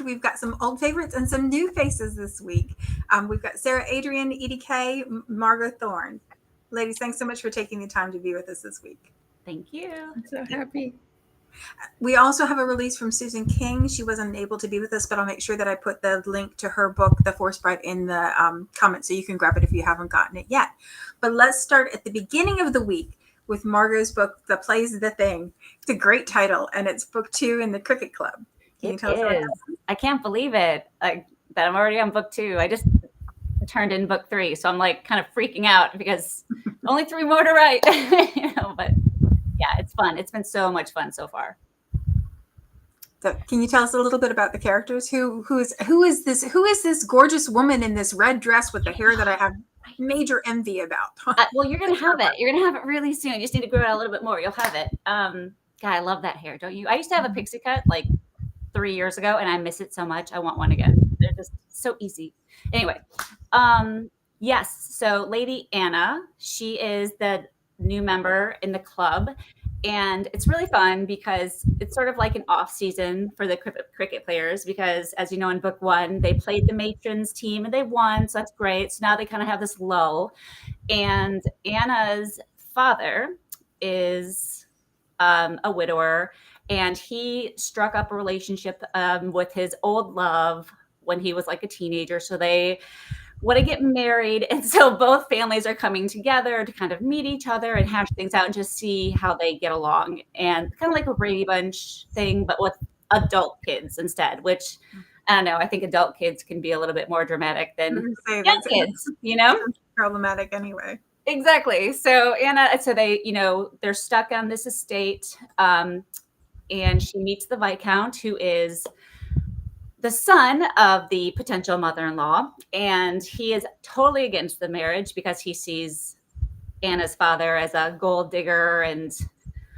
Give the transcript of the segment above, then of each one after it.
We've got some old favorites and some new faces this week. We've got Sara Adrien, Edie Cay, Margaux Thorn. Ladies, thanks so much for taking the time to be with us this week. Thank you. I'm so happy. We also have a release from Susan King. She wasn't able to be with us, but I'll make sure that I put the link to her book, The Force Bride, in the comments so you can grab it if you haven't gotten it yet. But let's start at the beginning of the week with Margaux's book, The Play's the Thing. It's a great title, and it's book 2 in the Cricket Club. Can you tell us about that? I can't believe it that I'm already on book 2. I just turned in book 3, so I'm like kind of freaking out because only 3 more to write. But yeah, it's fun. It's been so much fun so far. So, can you tell us a little bit about the characters? Who is this gorgeous woman in this red dress with the hair that I have major envy about? Well, you're gonna have it. You're gonna have it really soon. You just need to grow it out a little bit more. You'll have it. God, I love that hair, don't you? I used to have a pixie cut like 3 years ago, and I miss it so much. I want one again. They're just so easy. Anyway, yes. So Lady Anna, she is the new member in the club. And it's really fun because it's sort of like an off season for the cricket players because, as you know, in book 1, they played the matrons team and they won. So that's great. So now they kind of have this lull. And Anna's father is a widower, and he struck up a relationship with his old love when he was like a teenager. So they want to get married, and so both families are coming together to kind of meet each other and hash things out and just see how they get along, and kind of like a Brady Bunch thing, but with adult kids instead, which I don't know, I think adult kids can be a little bit more dramatic than young kids, you know? Problematic anyway. Exactly. So Anna, so they, they're stuck on this estate, and she meets the Viscount, who is the son of the potential mother-in-law, and he is totally against the marriage because he sees Anna's father as a gold digger and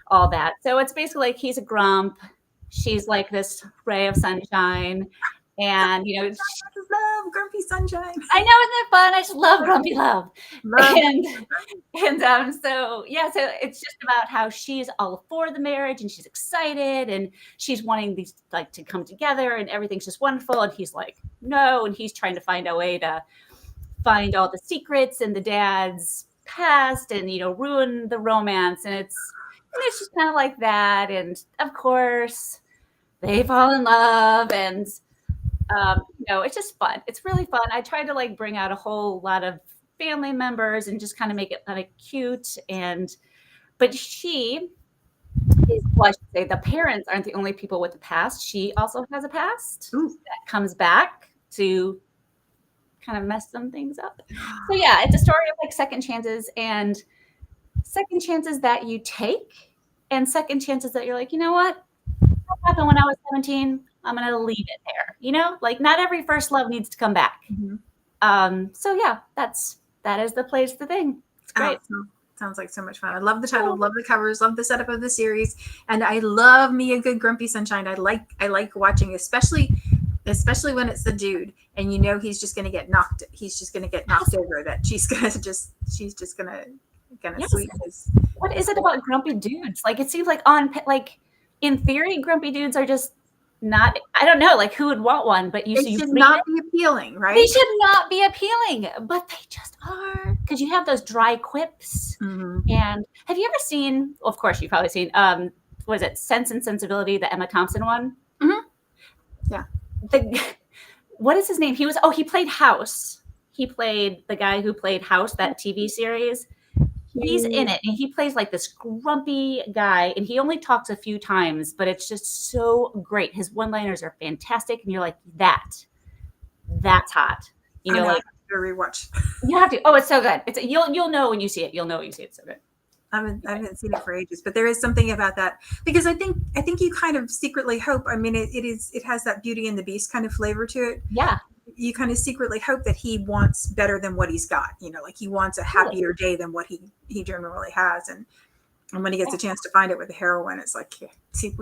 all that. So it's basically like he's a grump, she's like this ray of sunshine, and love grumpy sunshine. I know, isn't that fun? I just love grumpy love. So it's just about how she's all for the marriage and she's excited and she's wanting these like to come together and everything's just wonderful, and he's like no, and he's trying to find a way to find all the secrets in the dad's past and ruin the romance, and it's just kind of like that, and of course they fall in love, and it's just fun. It's really fun. I tried to like bring out a whole lot of family members and just kind of make it kind of cute. But she is, well, I should say the parents aren't the only people with a past. She also has a past that comes back to kind of mess some things up. So yeah, it's a story of like second chances, and second chances that you take, and second chances that you're like, you know what happened when I was 17? I'm going to leave it there. Like not every first love needs to come back. Mm-hmm. So yeah, that is the Play's the Thing. It's great. Sounds like so much fun. I love the title, love the covers, love the setup of the series, and I love me a good grumpy sunshine. I like watching, especially when it's the dude, and he's just going to get knocked. He's just going to get knocked over. That she's just going to sweeten his. What is it about grumpy dudes? Like it seems like in theory, grumpy dudes are just not, I don't know, like who would want one, but they should not be appealing, right? They should not be appealing, but they just are, because you have those dry quips. Mm-hmm. And have you ever seen, of course you've probably seen, what is it, Sense and Sensibility, the Emma Thompson one? Mm-hmm. Yeah. What is his name? He played House. He played the guy who played House, that TV series. He's in it, and he plays like this grumpy guy, and he only talks a few times, but it's just so great. His one-liners are fantastic, and you're like, that's hot. Like to rewatch. You have to. Oh, it's so good. You'll know when you see it. You'll know when you see it. It's so good. I haven't seen it for ages, but there is something about that, because I think you kind of secretly hope. I mean, it has that Beauty and the Beast kind of flavor to it. Yeah. You kind of secretly hope that he wants better than what he's got, like he wants a happier day than what he generally has. And when he gets a chance to find it with the heroine, it's like, see,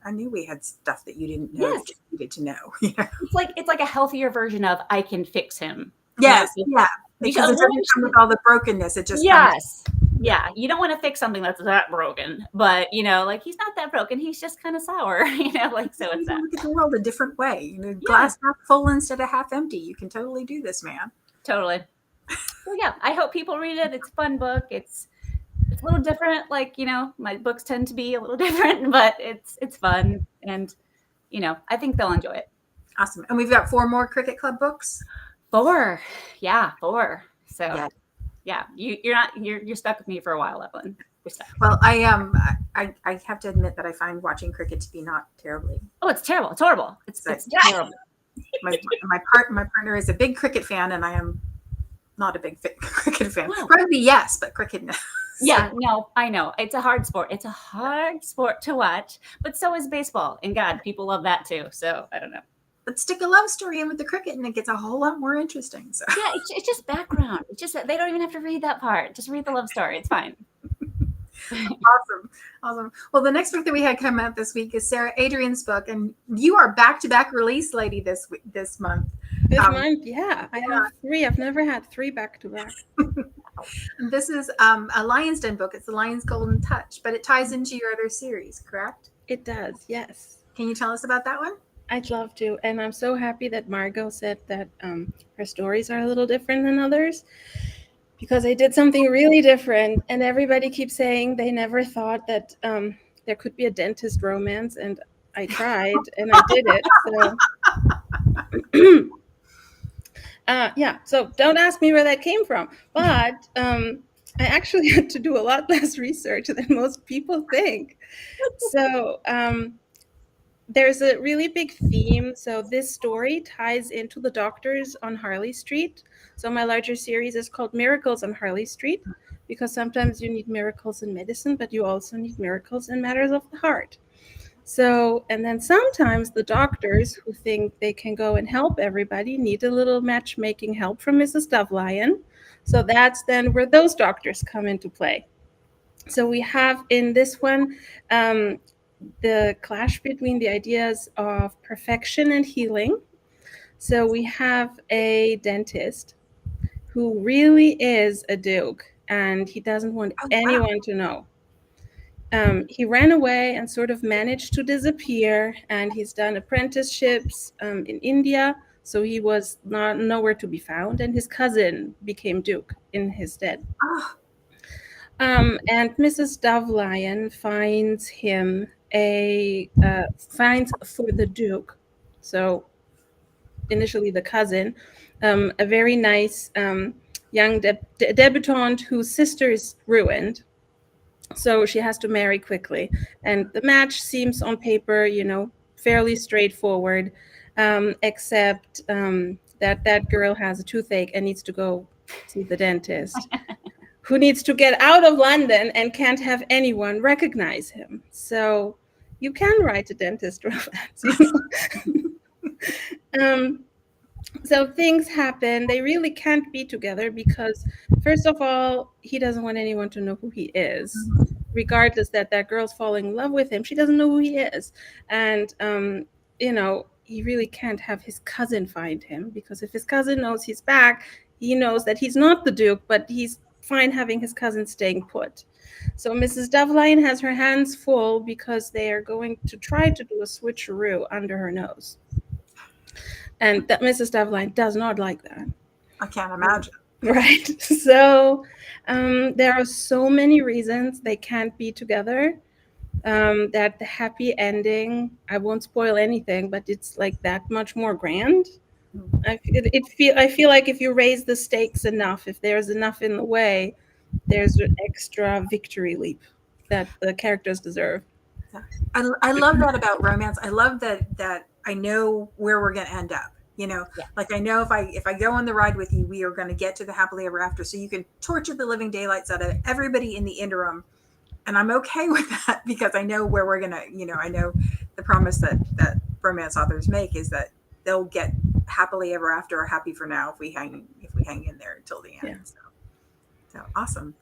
I knew we had stuff that you didn't know that you needed to know. It's like a healthier version of I can fix him. Yes. Yeah. Because it doesn't come with all the brokenness. It just comes. Yeah, you don't want to fix something that's that broken, but like he's not that broken. He's just kind of sour, like so it's that. Look at the world a different way. Yeah. Glass half full instead of half empty. You can totally do this, man. Totally. Well, yeah, I hope people read it. It's a fun book. It's a little different. Like my books tend to be a little different, but it's fun, and I think they'll enjoy it. Awesome. And we've got 4 more Cricket Club books. 4, yeah, 4. So yeah, you're stuck with me for a while, Evelyn. Well, I have to admit that I find watching cricket to be not terribly. Oh, it's terrible. It's horrible. It's terrible. My partner is a big cricket fan, and I am not a big cricket fan. Rugby, yes, but cricket, no. Yeah, no, I know. It's a hard sport. It's a hard sport to watch, but so is baseball. And God, people love that too. So I don't know. But stick a love story in with the cricket, and it gets a whole lot more interesting. So yeah, it's just background. It's just they don't even have to read that part. Just read the love story. It's fine. Awesome. Well, the next book that we had come out this week is Sara Adrien's book, and you are back-to-back release lady this month. This month, yeah. I have 3. I've never had 3 back-to-back. This is a Lion's Den book. It's the Lion's Golden Touch, but it ties into your other series, correct? It does, yes. Can you tell us about that one? I'd love to. And I'm so happy that Margaux said that her stories are a little different than others, because I did something really different. And everybody keeps saying they never thought that there could be a dentist romance. And I tried and I did it. So yeah, so don't ask me where that came from. But I actually had to do a lot less research than most people think. So there's a really big theme. So this story ties into The Doctors on Harley Street. So my larger series is called Miracles on Harley Street, because sometimes you need miracles in medicine, but you also need miracles in matters of the heart. So, and then sometimes the doctors who think they can go and help everybody need a little matchmaking help from Mrs. Dovelion. So that's then where those doctors come into play. So we have in this one, the clash between the ideas of perfection and healing. So we have a dentist who really is a duke, and he doesn't want anyone to know. He ran away and sort of managed to disappear, and he's done apprenticeships in India, so he was nowhere to be found, and his cousin became duke in his stead. And Mrs. Dovelion finds him finds for the duke, so initially the cousin, a very nice young debutante whose sister is ruined, so she has to marry quickly. And the match seems on paper, fairly straightforward, except that girl has a toothache and needs to go see the dentist, who needs to get out of London and can't have anyone recognize him. So you can write a dentist romance. So things happen. They really can't be together because, first of all, he doesn't want anyone to know who he is, regardless that girl's falling in love with him. She doesn't know who he is. And, he really can't have his cousin find him, because if his cousin knows he's back, he knows that he's not the duke, but he's fine having his cousin staying put. So Mrs. Dovelion has her hands full because they are going to try to do a switcheroo under her nose. And that Mrs. Dovelion does not like that. I can't imagine. Right. So there are so many reasons they can't be together, that the happy ending, I won't spoil anything, but it's like that much more grand. I feel like if you raise the stakes enough, if there's enough in the way, there's an extra victory leap that the characters deserve. I love that about romance. I love that I know where we're going to end up. Like I know if I go on the ride with you, we are going to get to the happily ever after. So you can torture the living daylights out of everybody in the interim, and I'm okay with that because I know where we're going to. I know the promise that romance authors make is that they'll get happily ever after or happy for now if we hang in there until the end. Yeah. So awesome.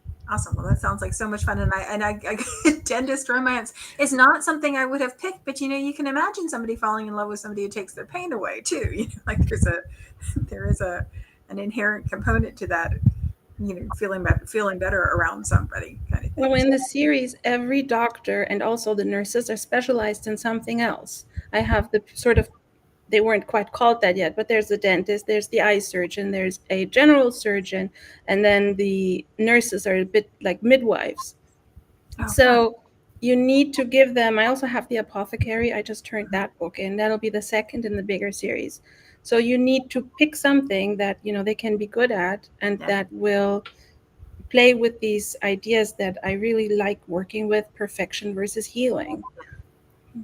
Well, that sounds like so much fun. And I dentist romance is not something I would have picked, but you can imagine somebody falling in love with somebody who takes their pain away too. Like there is an inherent component to that feeling better around somebody kind of thing. Well, in the series, every doctor and also the nurses are specialized in something else. I have the sort of, they weren't quite called that yet, but there's a dentist, there's the eye surgeon, there's a general surgeon, and then the nurses are a bit like midwives. So you need to give them, I also have the apothecary. I just turned that book in. That'll be the second in the bigger series. So you need to pick something that, they can be good at and that will play with these ideas that I really like working with, perfection versus healing.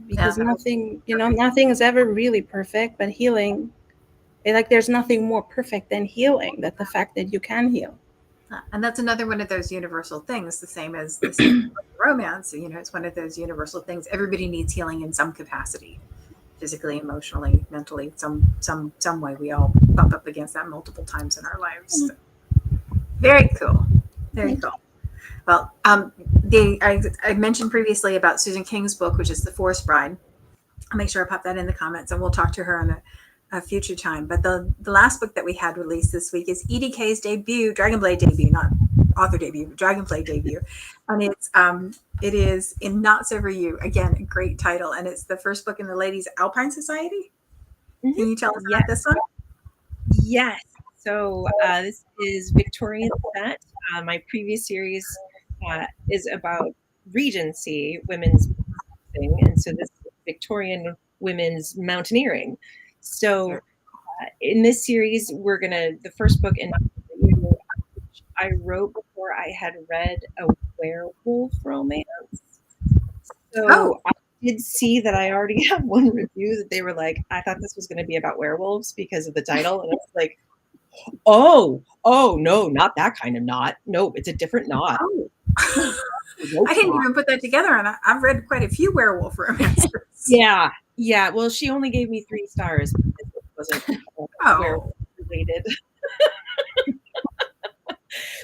Because nothing is ever really perfect, but healing, there's nothing more perfect than healing, that the fact that you can heal. And that's another one of those universal things, the same as romance. It's one of those universal things. Everybody needs healing in some capacity, physically, emotionally, mentally, some way. We all bump up against that multiple times in our lives. So, very cool. Very cool. Well, I mentioned previously about Susan King's book, which is The Forest Bride. I'll make sure I pop that in the comments, and we'll talk to her on a future time. But the last book that we had released this week is Edie Cay's debut, Dragonblade debut, not author debut, but Dragonblade debut. And it is In Not So For You. Again, a great title. And it's the first book in the Ladies Alpine Society. Mm-hmm. Can you tell us about this one? Yes. So this is Victorian set. My previous series is about Regency women's thing, and so this is Victorian women's mountaineering. So in this series, the first book in which I wrote before I had read a werewolf romance. So I did see that I already have one review that they were like, I thought this was going to be about werewolves because of the title, and I was like, oh no, not that kind of knot. No, it's a different knot. I didn't even put that together, and I've read quite a few werewolf romances. Yeah. Well, she only gave me 3 stars because it wasn't werewolf related.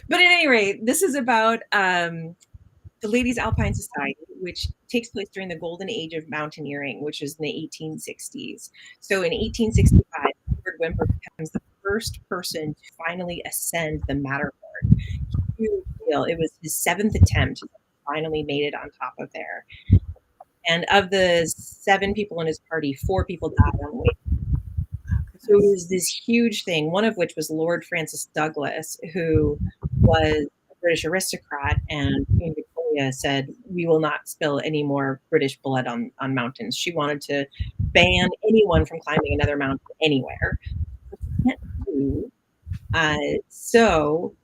But at any rate, this is about the Ladies Alpine Society, which takes place during the golden age of mountaineering, which is in the 1860s. So in 1865, Edward Whymper becomes the first person to finally ascend the Matterhorn. It was his 7th attempt. He finally made it on top of there. And of the 7 people in his party, 4 people died on the way. So it was this huge thing, one of which was Lord Francis Douglas, who was a British aristocrat, and Queen Victoria said, we will not spill any more British blood on mountains. She wanted to ban anyone from climbing another mountain anywhere. So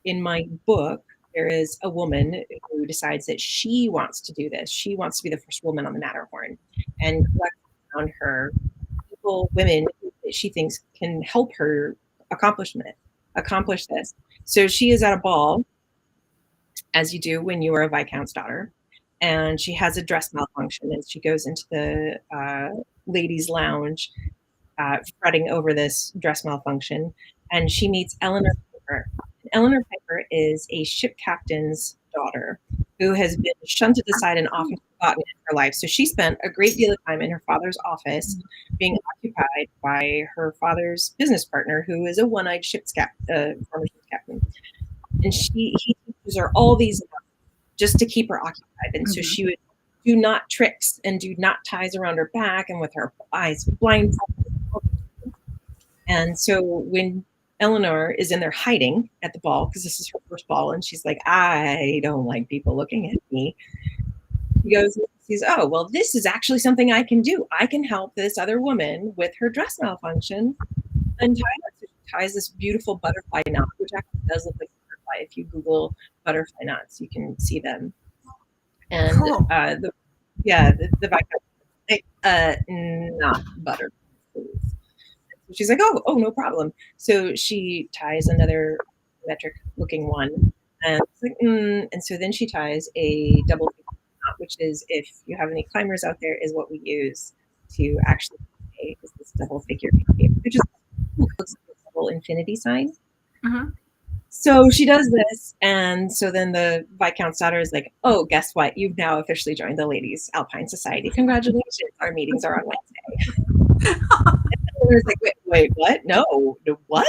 in my book, there is a woman who decides that she wants to do this. She wants to be the first woman on the Matterhorn and collect around her women that she thinks can help her accomplish this. So she is at a ball, as you do when you are a Viscount's daughter, and she has a dress malfunction, and she goes into the ladies' lounge fretting over this dress malfunction, and she meets Eleanor Piper. Eleanor Piper is a ship captain's daughter who has been shunted aside and often forgotten in her life. So she spent a great deal of time in her father's office being occupied by her father's business partner, who is a one-eyed former ship's captain. And he teaches her all these just to keep her occupied. And so she would do knot tricks and do knot ties around her back and with her eyes blindfolded. And so when Eleanor is in there hiding at the ball, because this is her first ball, and she's like, I don't like people looking at me. He goes and sees, oh, well, this is actually something I can do. I can help this other woman with her dress malfunction and ties this beautiful butterfly knot, which actually does look like a butterfly. If you Google butterfly knots, you can see them. And the Viscount, not butterflies. She's like, oh, no problem. So she ties another metric looking one, and and so then she ties a double knot, which is, if you have any climbers out there, is what we use to actually say is this double figure, which is looks like a double infinity sign. So she does this, and so then the Viscount's daughter is like, oh, guess what? You've now officially joined the Ladies Alpine Society. Congratulations. Our meetings are on Wednesday. And I was like, wait, what? No, what?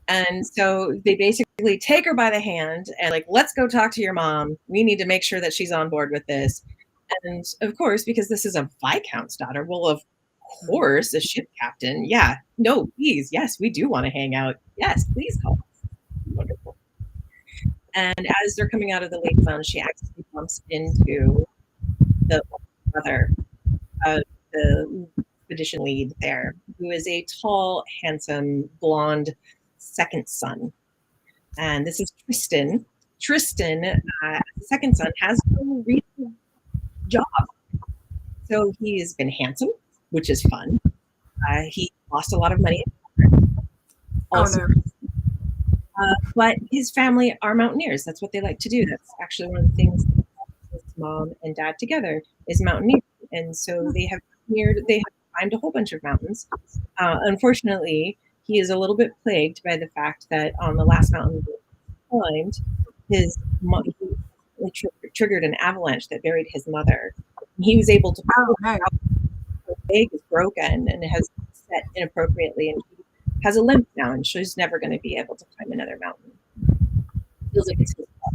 And so they basically take her by the hand and like, let's go talk to your mom. We need to make sure that she's on board with this. And of course, because this is a Viscount's daughter, well, of course, a ship captain. Yeah, no, please. Yes, we do want to hang out. Yes, please call us. Wonderful. And as they're coming out of the lake lounge, she accidentally bumps into the mother of the expedition lead there, who is a tall, handsome, blonde second son. And this is Tristan. Tristan, the second son, has no real job. So he has been handsome, which is fun. He lost a lot of money. Also, but his family are mountaineers. That's what they like to do. That's actually one of the things that his mom and dad together is mountaineering. And so they have climbed a whole bunch of mountains. Unfortunately, he is a little bit plagued by the fact that on the last mountain he climbed, he triggered an avalanche that buried his mother. He was able to his leg is broken and has set inappropriately, and he has a limp now, and she's never going to be able to climb another mountain. It feels like it's his fault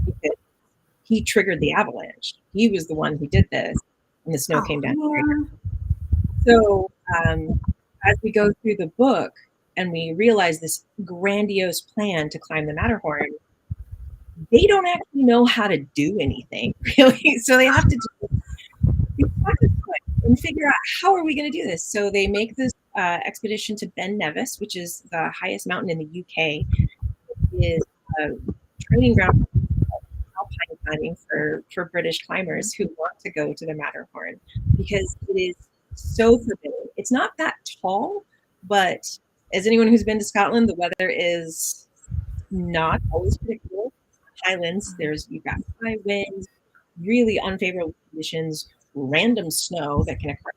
because he triggered the avalanche. He was the one who did this, and the snow came down. So as we go through the book and we realize this grandiose plan to climb the Matterhorn, they don't actually know how to do anything, really. So they have to and figure out, how are we going to do this? So they make this expedition to Ben Nevis, which is the highest mountain in the UK. It is a training ground for alpine climbing for British climbers who want to go to the Matterhorn, because it is so forbidding. It's not that tall, but as anyone who's been to Scotland, the weather is not always predictable. Highlands, you've got high winds, really unfavorable conditions, random snow that can occur.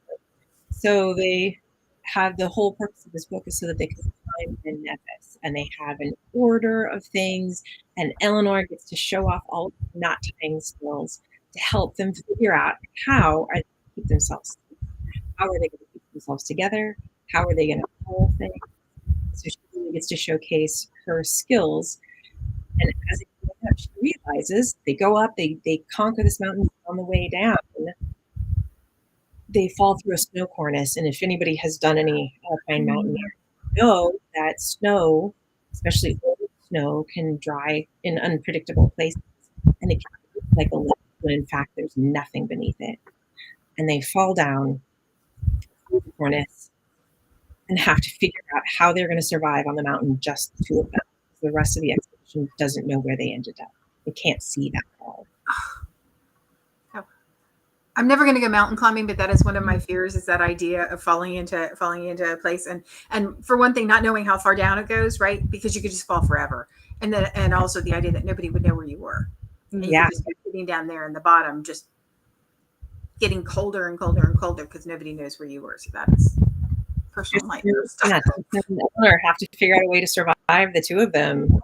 So they have, the whole purpose of this book is so that they can climb Ben Nevis, and they have an order of things, and Eleanor gets to show off all of the knot tying skills to help them figure out how are they going to keep themselves, how are they going to keep themselves together, how are they going to pull things. So she really gets to showcase her skills, and as it goes up, she realizes they go up, they conquer this mountain. On the way down, they fall through a snow cornice, and if anybody has done any alpine mountaineering, know that snow, especially old snow, can dry in unpredictable places, and it can look like a lake when in fact there's nothing beneath it. And they fall down through the cornice and have to figure out how they're going to survive on the mountain, just the two of them. The rest of the expedition doesn't know where they ended up. They can't see that far. I'm never going to go mountain climbing, but that is one of my fears, is that idea of falling into a place. And for one thing, not knowing how far down it goes, right? Because you could just fall forever. And also the idea that nobody would know where you were. And you could just be sitting down there in the bottom, just getting colder and colder and colder because nobody knows where you were. So that is personal nightmare stuff. Or have to figure out a way to survive, the two of them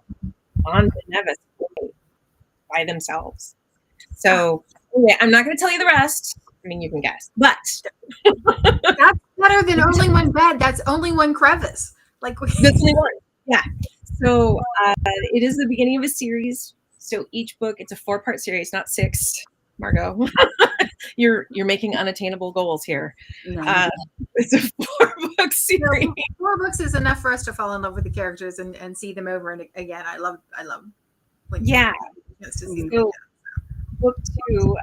on Ben Nevis by themselves. So yeah, I'm not going to tell you the rest. I mean, you can guess, but that's better than only one bed. That's only one crevice. Like that's only one. Yeah. So it is the beginning of a series. So each book, it's a 4-part series, not 6. Margaux, you're making unattainable goals here. No. It's a 4-book series. No, 4 books is enough for us to fall in love with the characters and see them over and again. I love when to see them. Book 2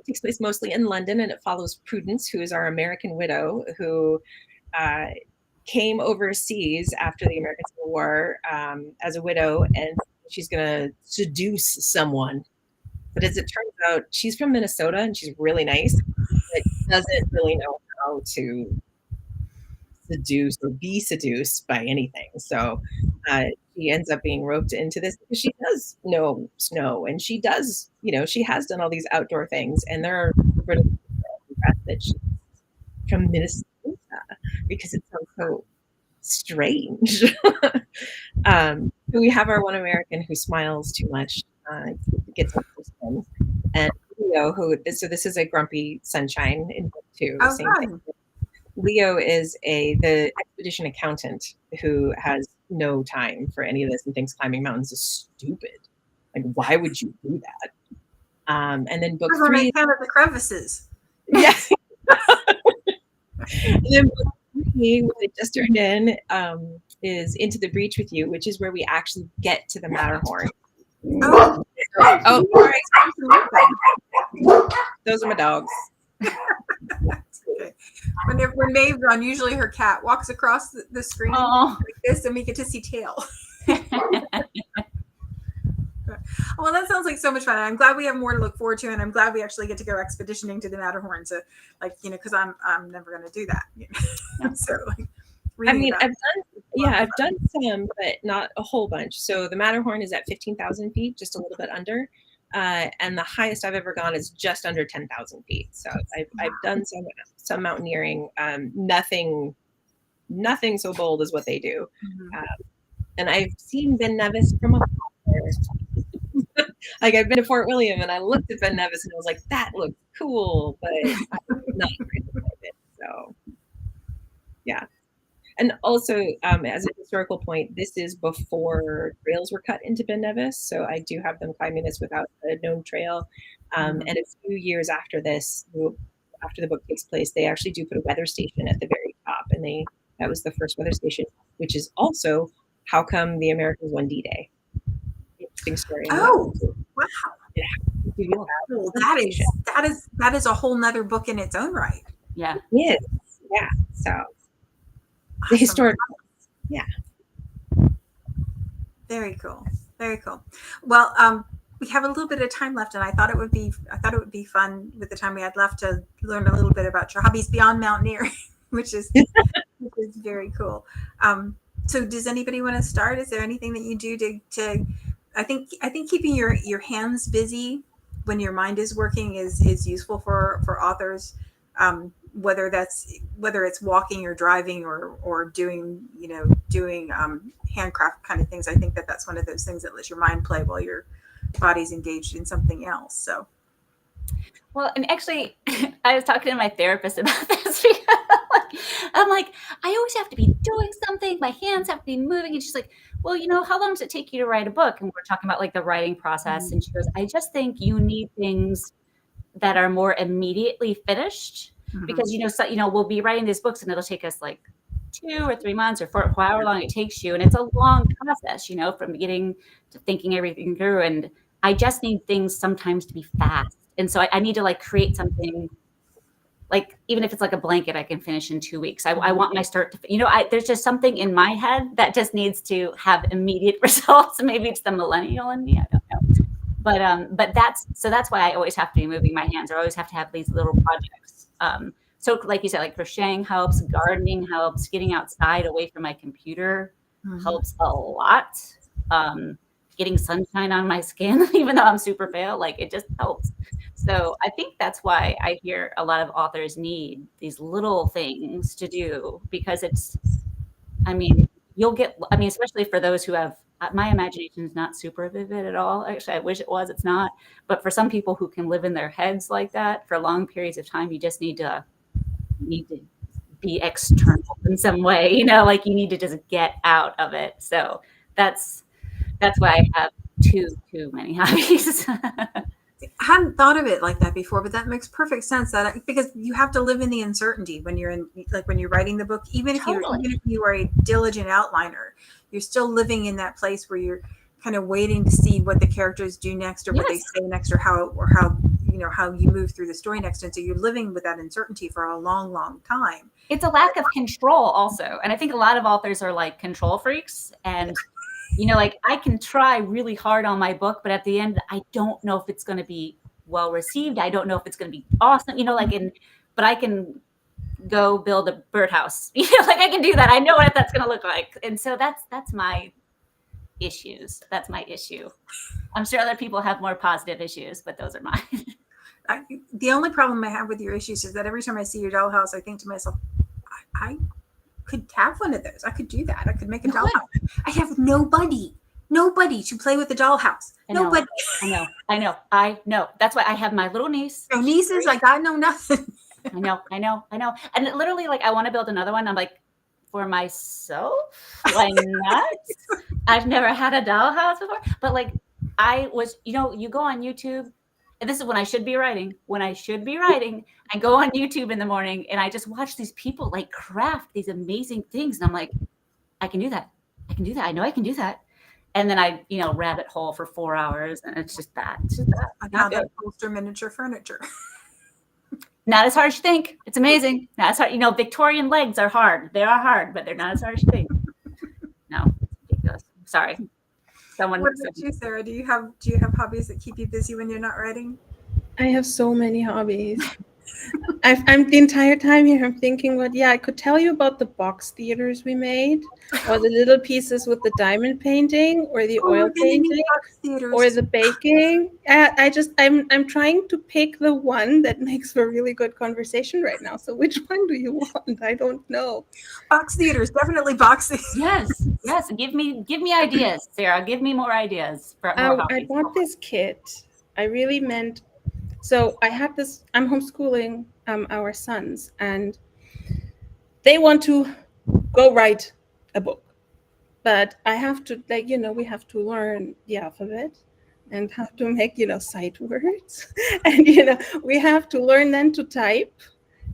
takes place mostly in London, and it follows Prudence, who is our American widow, who came overseas after the American Civil War as a widow, and she's going to seduce someone. But as it turns out, she's from Minnesota, and she's really nice, but doesn't really know how to seduce or be seduced by anything. So she ends up being roped into this because she does know snow, and she does, she has done all these outdoor things, and there are British that she's from Minnesota because it sounds so strange. So we have our one American who smiles too much, gets up to spin, and Leo, so this is a grumpy sunshine in book 2. Oh, same thing. Leo is the expedition accountant who has no time for any of this and thinks climbing mountains is stupid. Like, why would you do that? And then book We're going 3, to count the crevices. yes. And then book 3, what I just turned in, is Into the Breach with You, which is where we actually get to the Matterhorn. Oh, Sorry. Those are my dogs. okay. When Maeve's on, usually her cat walks across the screen like this, and we get to see tail. Well, that sounds like so much fun. I'm glad we have more to look forward to, and I'm glad we actually get to go expeditioning to the Matterhorn. So, like, because I'm never going to do that. So, like, I mean, I've done some, but not a whole bunch. So the Matterhorn is at 15,000 feet, just a little bit under. And the highest I've ever gone is just under 10,000 feet. So I've done some mountaineering, nothing so bold as what they do. And I've seen Ben Nevis from afar. Like, I've been to Fort William and I looked at Ben Nevis and I was like, that looks cool, but I'm not ready to it. So yeah. And also, as a historical point, this is before trails were cut into Ben Nevis. So I do have them climbing this without a known trail. And a few years after this, after the book takes place, they actually do put a weather station at the very top. And that was the first weather station, which is also how come the Americans won D-Day. Interesting story. Oh, wow. Yeah. Well, that is a whole nother book in its own right. Yeah. Yeah. Yeah. So the historic. Yeah. Very cool. Very cool. Well, we have a little bit of time left, and I thought it would be fun with the time we had left to learn a little bit about your hobbies beyond mountaineering, which is very cool. So does anybody want to start? Is there anything that you do to I think keeping your hands busy when your mind is working is useful for authors. Whether it's walking or driving or doing handcraft kind of things. I think that's one of those things that lets your mind play while your body's engaged in something else. So. Well, and actually, I was talking to my therapist about this. I'm like, I always have to be doing something. My hands have to be moving. And she's like, well, how long does it take you to write a book? And we're talking about like the writing process. And she goes, I just think you need things that are more immediately finished because, we'll be writing these books and it'll take us like 2 or 3 months or for however long it takes you. And it's a long process, from beginning to thinking everything through. And I just need things sometimes to be fast. And so I need to like create something like, even if it's like a blanket, I can finish in 2 weeks. I want my start to, there's just something in my head that just needs to have immediate results. Maybe it's the millennial in me. I don't know. But that's why I always have to be moving my hands. I always have to have these little projects. So like you said, like crocheting helps, gardening helps, getting outside away from my computer helps a lot. Getting sunshine on my skin, even though I'm super pale, like it just helps. So I think that's why I hear a lot of authors need these little things to do because especially for those who have, my imagination is not super vivid at all. Actually, I wish it was, it's not. But for some people who can live in their heads like that for long periods of time, you just need to be external in some way, like you need to just get out of it. So that's why I have too many hobbies. I hadn't thought of it like that before, but that makes perfect sense. Because you have to live in the uncertainty when you're when you're writing the book, even if you are a diligent outliner, you're still living in that place where you're kind of waiting to see what the characters do next or what they say next or how you move through the story next. And so you're living with that uncertainty for a long, long time. It's a lack of control also. And I think a lot of authors are like control freaks and like I can try really hard on my book, but at the end, I don't know if it's going to be well received. I don't know if it's going to be awesome, but I can go build a birdhouse. Like I can do that. I know what that's going to look like. And so that's my issues. That's my issue. I'm sure other people have more positive issues, but those are mine. The only problem I have with your issues is that every time I see your dollhouse, I think to myself, I could have one of those. I could do that. I could make a dollhouse. I have nobody to play with the dollhouse. Nobody. I know. That's why I have my little niece. No nieces, like I know nothing. I know. And it literally, like, I want to build another one. I'm like, for myself? Why not? I've never had a dollhouse before. But like, I was, you go on YouTube, and this is when I should be writing. I go on YouTube in the morning and I just watch these people like craft these amazing things. And I'm like, I can do that. I know I can do that. And then I, rabbit hole for 4 hours, and it's just that. I found that poster miniature furniture. Not as hard as you think. It's amazing. Not as hard. Victorian legs are hard. They are hard, but they're not as hard as you think. No, ridiculous. Sorry. What about you, Sarah? Do you have hobbies that keep you busy when you're not writing? I have so many hobbies. I'm the entire time here, I'm thinking, I could tell you about the box theaters we made, or the little pieces with the diamond painting, or the oil painting, or the baking. I'm trying to pick the one that makes for really good conversation right now. So which one do you want? I don't know. Box theaters, definitely box theaters. Yes. Give me ideas, Sarah. Give me more ideas for more hobbies. I want this kit. I really meant. So I have this, I'm homeschooling our sons, and they want to go write a book. But I have to, we have to learn the alphabet and have to make, sight words. And, we have to learn then to type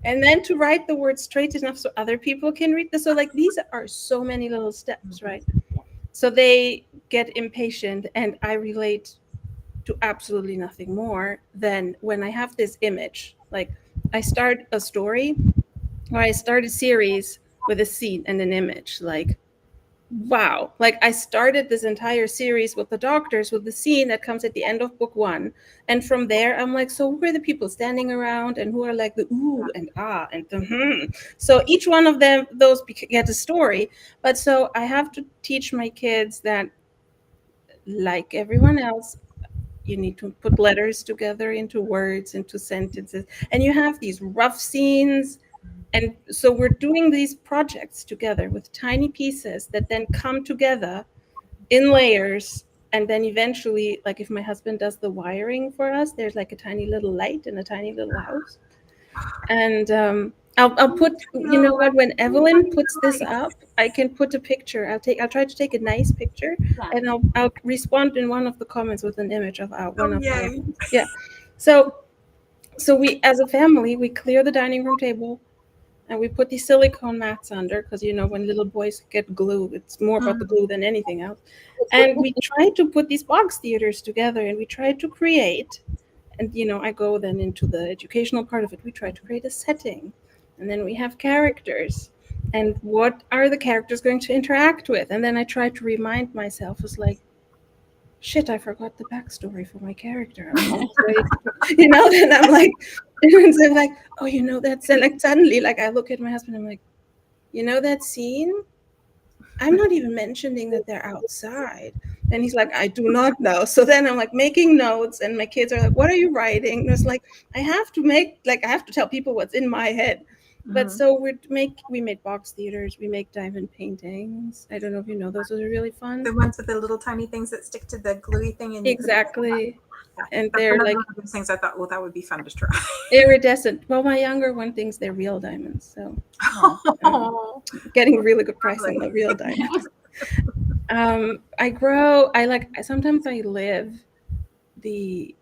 and then to write the words straight enough so other people can read this. So these are so many little steps, right? So they get impatient, and I relate to absolutely nothing more than when I have this image. Like, I start a story, or I start a series with a scene and an image. Like, wow. Like, I started this entire series with the doctors with the scene that comes at the end of book 1. And from there, I'm like, so who are the people standing around, and who are like the ooh and ah and the So each one of them, those get a story. But so I have to teach my kids that, like everyone else, you need to put letters together into words, into sentences, and you have these rough scenes. And so we're doing these projects together with tiny pieces that then come together in layers. And then eventually, like, if my husband does the wiring for us, there's like a tiny little light in a tiny little house. And I'll put, when Evelyn puts this up, I can put a picture. I'll try to take a nice picture, and I'll respond in one of the comments with an image of one of our. Yeah. So we, as a family, we clear the dining room table, and we put these silicone mats under, because when little boys get glue, it's more about the glue than anything else. And we try to put these box theaters together, and we try to create. And I go then into the educational part of it. We try to create a setting. And then we have characters, and what are the characters going to interact with? And then I try to remind myself, it's like, shit, I forgot the backstory for my character. Then I'm like, and so like, oh, that's, and like suddenly, like, I look at my husband, I'm like, that scene? I'm not even mentioning that they're outside. And he's like, I do not know. So then I'm like making notes, and my kids are like, what are you writing? And it's like, I have to tell people what's in my head. But so we made box theaters, we make diamond paintings. I don't know if you know, those are really fun. The ones with the little tiny things that stick to the gluey thing. And exactly. And they're like those things I thought, well, that would be fun to try. Iridescent. Well, my younger one thinks they're real diamonds, so getting really good price on the real diamonds. Sometimes I live the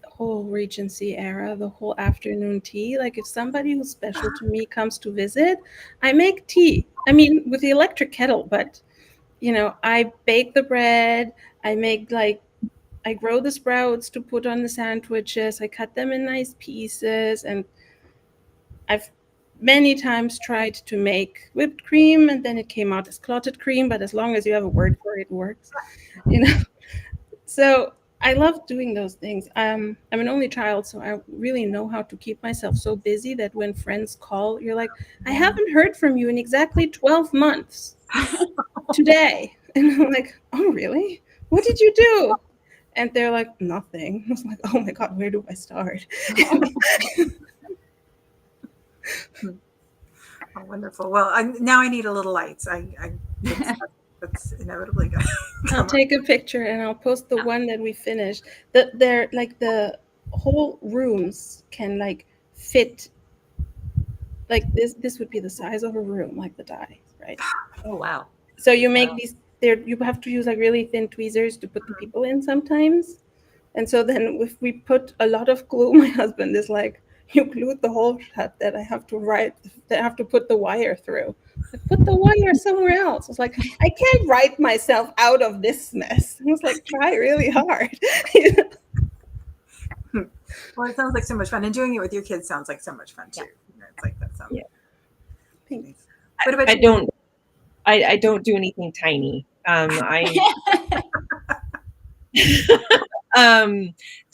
whole Regency era, the whole afternoon tea. Like, if somebody who's special to me comes to visit, I make tea. I mean, with the electric kettle, but I bake the bread. I grow the sprouts to put on the sandwiches. I cut them in nice pieces, and I've many times tried to make whipped cream, and then it came out as clotted cream, but as long as you have a word for it, it works. So I love doing those things. I'm an only child, so I really know how to keep myself so busy that when friends call, you're like, I haven't heard from you in exactly 12 months today. And I'm like, oh, really? What did you do? And they're like, nothing. I was like, oh my God, where do I start? Oh, wonderful. Well, now I need a little lights. That's inevitably going to I'll take a picture and I'll post the one that we finished. They're like, the whole rooms can like fit like this would be the size of a room, like the die, right? Oh wow. So you make Wow. these there. You have to use like really thin tweezers to put the people in sometimes. And so then if we put a lot of glue, my husband is like, you glued the hole shut that I have to put the wire through. Like, put the wire somewhere else. I was like, I can't write myself out of this mess. I was like, try really hard. Well, it sounds like so much fun, and doing it with your kids sounds like so much fun too. It's like that sounds. Yeah. Thanks. What about I you? I don't do anything tiny.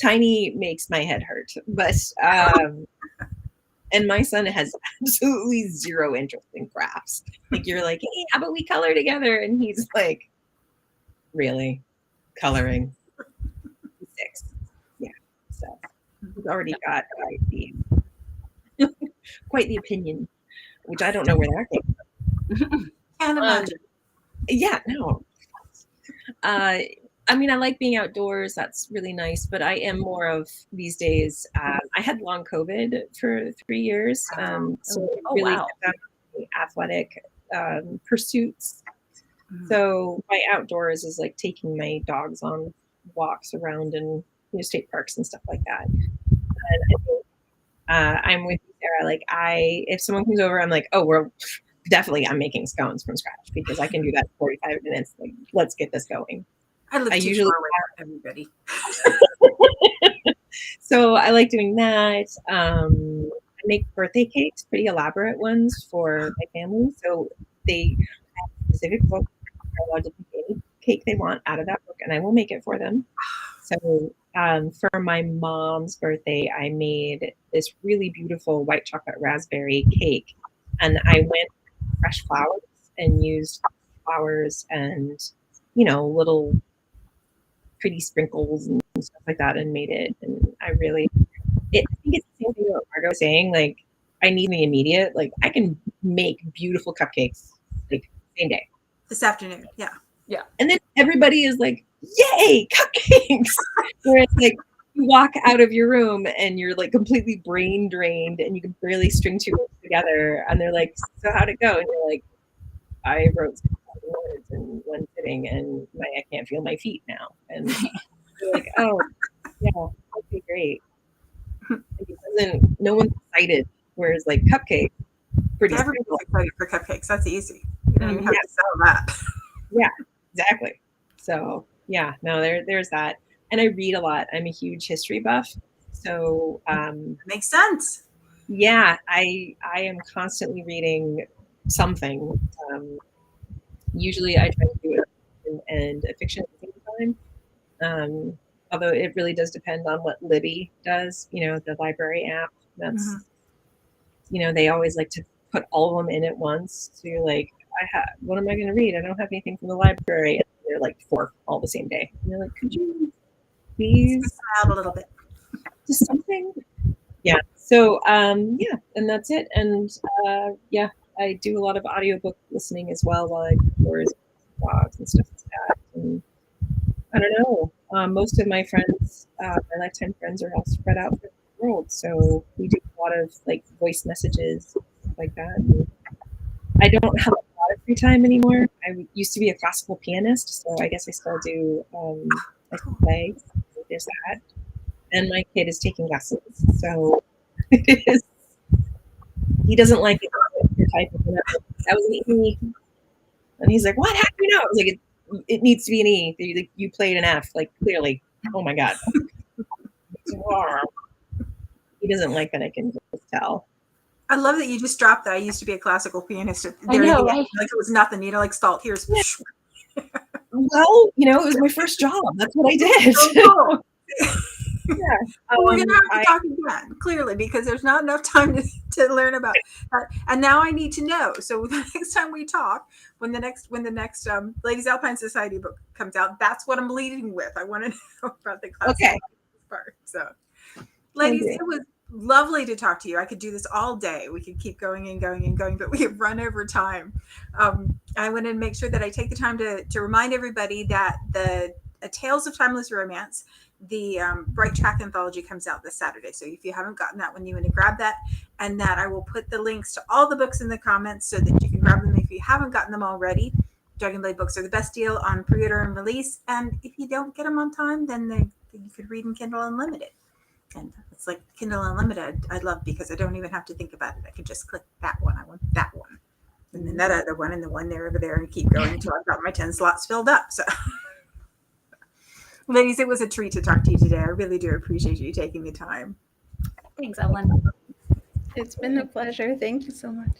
Tiny makes my head hurt, but and my son has absolutely zero interest in crafts. Like you're like, hey, how about we color together? And he's like, really, coloring? He's 6, yeah. So he's already got quite the opinion, which I don't know where that came from. Can't imagine. Yeah, no. I mean, I like being outdoors. That's really nice. But I am more of these days. I had long COVID for 3 years. So it really wow. cut down on the athletic pursuits. So my outdoors is like taking my dogs on walks around in state parks and stuff like that. And I think, I'm with you, Sarah. Like if someone comes over, I'm like, oh, I'm making scones from scratch because I can do that in 45 minutes. Like, let's get this going. I live too usually far away from everybody. So I like doing that. I make birthday cakes, pretty elaborate ones for my family. So they have a specific book. They're allowed to pick any cake they want out of that book, and I will make it for them. So for my mom's birthday, I made this really beautiful white chocolate raspberry cake, and I went with fresh flowers and used flowers and little pretty sprinkles and stuff like that, and made it. And I think it's the same thing what Margaux was saying. Like, I need the immediate. Like, I can make beautiful cupcakes like same day. This afternoon, yeah. And then everybody is like, "Yay, cupcakes!" Where it's like you walk out of your room and you're like completely brain drained and you can barely string 2 words together. And they're like, "So how'd it go?" And you're like, "I wrote some words in one sitting, and I can't feel my feet now." And you're like, "Oh, yeah, okay, great." No one's excited. Whereas like cupcake, pretty Everybody's simple. excited for cupcakes. That's easy. You don't even have to sell that. Yeah, exactly. So yeah, no, there's that. And I read a lot. I'm a huge history buff. So Makes sense. yeah, I am constantly reading something. Usually I try to do it and a fiction at the same time. Although it really does depend on what Libby does, the library app. That's, they always like to put all of them in at once. So you're like, what am I going to read? I don't have anything from the library. And they're like 4 all the same day. And you're like, could you please out a little bit? Just something? Yeah. So, and that's it. And I do a lot of audiobook listening as well while I do tours, blogs and stuff like that. And I don't know. Most of my friends, my lifetime friends, are all spread out through the world. So we do a lot of like voice messages, stuff like that. And I don't have a lot of free time anymore. I used to be a classical pianist, so I guess I still do. I still play. So there's that. And my kid is taking lessons, so it is. He doesn't like it. Type of that was an E, and he's like, "What? How do you know?" I was like, "It needs to be an E. You played an F, like clearly." Oh my god. He doesn't like that. I can just tell. I love that you just dropped that. I used to be a classical pianist. I know, right? Like it was nothing. Like salt. Here's. Well, it was my first job. That's what I did. Oh, cool. Yeah. We're gonna have to talk again, clearly, because there's not enough time to learn about that. And now I need to know. So the next time we talk, when the next Ladies Alpine Society book comes out, that's what I'm leading with. I want to know about the classical part. So, ladies, it was lovely to talk to you. I could do this all day. We could keep going and going and going, but we have run over time. I want to make sure that I take the time to remind everybody that the Tales of Timeless Romance the Bright Track anthology comes out this Saturday. So if you haven't gotten that one, you want to grab that. And that I will put the links to all the books in the comments so that you can grab them if you haven't gotten them already. Dragonblade books are the best deal on pre-order and release. And if you don't get them on time, then you could read in Kindle Unlimited. And it's like Kindle Unlimited I love because I don't even have to think about it. I can just click that one. I want that one. And then that other one and the one there over there and keep going until I've got my 10 slots filled up. So ladies, it was a treat to talk to you today. I really do appreciate you taking the time. Thanks, Ellen. It's been a pleasure. Thank you so much.